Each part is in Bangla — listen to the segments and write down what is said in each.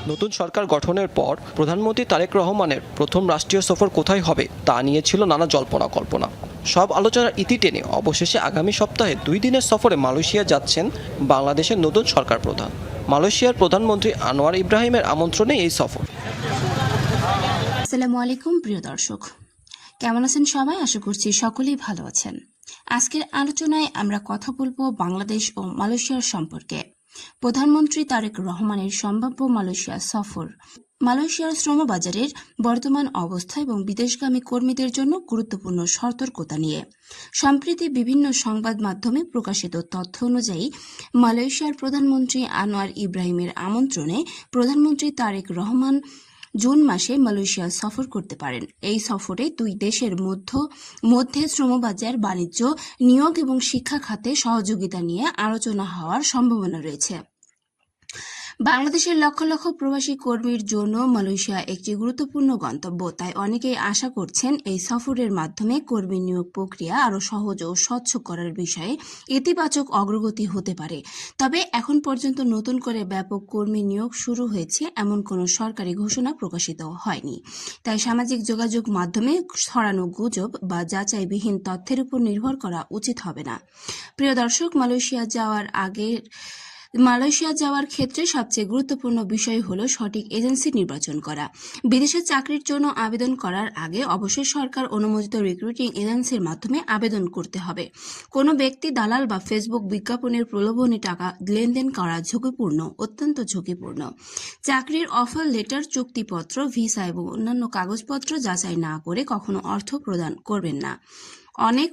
নতুন সরকার গঠনের পর প্রধানমন্ত্রী তারেক রহমানের প্রথম রাষ্ট্রীয় সফর কোথায় হবে তা নিয়ে ছিল নানা জল্পনা কল্পনা। সব আলোচনার ইতি টেনে অবশেষে আগামী সপ্তাহে 2 দিনের সফরে মালয়েশিয়া যাচ্ছেন বাংলাদেশের নতুন সরকার প্রধান। মালয়েশিয়ার প্রধানমন্ত্রী আনোয়ার ইব্রাহিমের আমন্ত্রণে এই সফর। আসসালামু আলাইকুম প্রিয় দর্শক, কেমন আছেন সবাই? আশা করছি সকলেই ভালো আছেন। আজকের আলোচনায় আমরা কথা বলবো বাংলাদেশ ও মালয়েশিয়ার সম্পর্কে। প্রধানমন্ত্রী তারেক রহমানের সম্ভাব্য মালয়েশিয়া সফর, মালয়েশিয়ার শ্রমবাজারের বর্তমান অবস্থা এবং বিদেশগামী কর্মীদের জন্য গুরুত্বপূর্ণ সতর্কতা নিয়ে। সম্প্রতি বিভিন্ন সংবাদ মাধ্যমে প্রকাশিত তথ্য অনুযায়ী মালয়েশিয়ার প্রধানমন্ত্রী আনোয়ার ইব্রাহিমের আমন্ত্রণে প্রধানমন্ত্রী তারেক রহমান জুন মাসে মালয়েশিয়া সফর করতে পারেন। এই সফরে দুই দেশের মধ্যে শ্রমবাজার, বাণিজ্য, নিয়োগ এবং শিক্ষা খাতে সহযোগিতা নিয়ে আলোচনা হওয়ার সম্ভাবনা রয়েছে। বাংলাদেশের লক্ষ লক্ষ প্রবাসী কর্মীর জন্য মালয়েশিয়া একটি গুরুত্বপূর্ণ গন্তব্য। তাই অনেকেই আশা করছেন এই সফরের মাধ্যমে কর্মী নিয়োগ প্রক্রিয়া আরও সহজ ও স্বচ্ছ করার বিষয়ে ইতিবাচক অগ্রগতি হতে পারে। তবে এখন পর্যন্ত নতুন করে ব্যাপক কর্মী নিয়োগ শুরু হয়েছে এমন কোনো সরকারি ঘোষণা প্রকাশিত হয়নি। তাই সামাজিক যোগাযোগ মাধ্যমে ছড়ানো গুজব বা যাচাইবিহীন তথ্যের উপর নির্ভর করা উচিত হবে না। প্রিয় দর্শক, মালয়েশিয়া যাওয়ার ক্ষেত্রে সবচেয়ে গুরুত্বপূর্ণ বিষয় হল সঠিক এজেন্সি নির্বাচন করা। বিদেশে চাকরির জন্য আবেদন করার আগে অবশ্যই সরকার অনুমোদিত রিক্রুটিং এজেন্সির মাধ্যমে আবেদন করতে হবে। কোনো ব্যক্তি, দালাল বা ফেসবুক বিজ্ঞাপনের প্রলোভনে টাকা লেনদেন করা অত্যন্ত ঝুঁকিপূর্ণ। চাকরির অফার লেটার, চুক্তিপত্র, ভিসা এবং অন্যান্য কাগজপত্র যাচাই না করে কখনো অর্থ প্রদান করবেন না। অনেক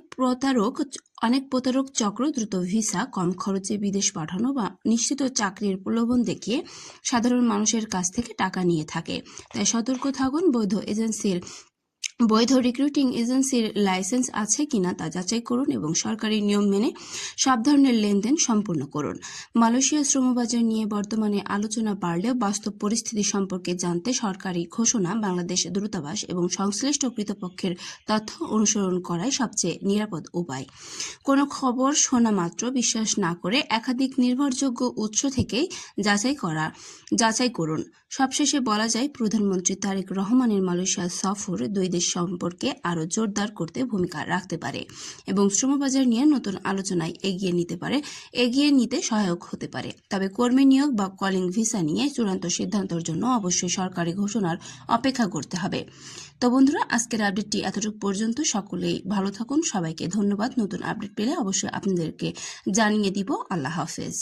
প্রতারক চক্র দ্রুত ভিসা, কম খরচে বিদেশ পাঠানো বা নিশ্চিত চাকরির প্রলোভন দেখিয়ে সাধারণ মানুষের কাছ থেকে টাকা নিয়ে থাকে। তাই সতর্ক থাকুন। বৈধ রিক্রুটিং এজেন্সির লাইসেন্স আছে কিনা তা যাচাই করুন এবং সরকারি নিয়ম মেনে সব ধরনের লেনদেন সম্পূর্ণ করুন। মালয়েশিয়া শ্রমবাজার নিয়ে বর্তমানে আলোচনা বাড়লেও বাস্তব পরিস্থিতি সম্পর্কে জানতে সরকারি ঘোষণা, বাংলাদেশ দূতাবাস এবং সংশ্লিষ্ট কর্তৃপক্ষের তথ্য অনুসরণ করাই সবচেয়ে নিরাপদ উপায়। কোনো খবর শোনা মাত্র বিশ্বাস না করে একাধিক নির্ভরযোগ্য উৎস থেকেই যাচাই করুন। সবশেষে বলা যায়, প্রধানমন্ত্রী তারেক রহমানের মালয়েশিয়া সফর দুই দেশ সম্পর্কে আরও জোরদার করতে ভূমিকা রাখতে পারে এবং শ্রমবাজার নিয়ে নতুন আলোচনায় এগিয়ে নিতে সহায়ক হতে পারে। তবে কর্মী নিয়োগ বা কলিং ভিসা নিয়ে চূড়ান্ত সিদ্ধান্তের জন্য অবশ্যই সরকারি ঘোষণার অপেক্ষা করতে হবে। তো বন্ধুরা, আজকের আপডেটটি এতটুকু পর্যন্ত। সকলেই ভালো থাকুন। সবাইকে ধন্যবাদ। নতুন আপডেট পেলে অবশ্যই আপনাদেরকে জানিয়ে দিব। আল্লাহ হাফেজ।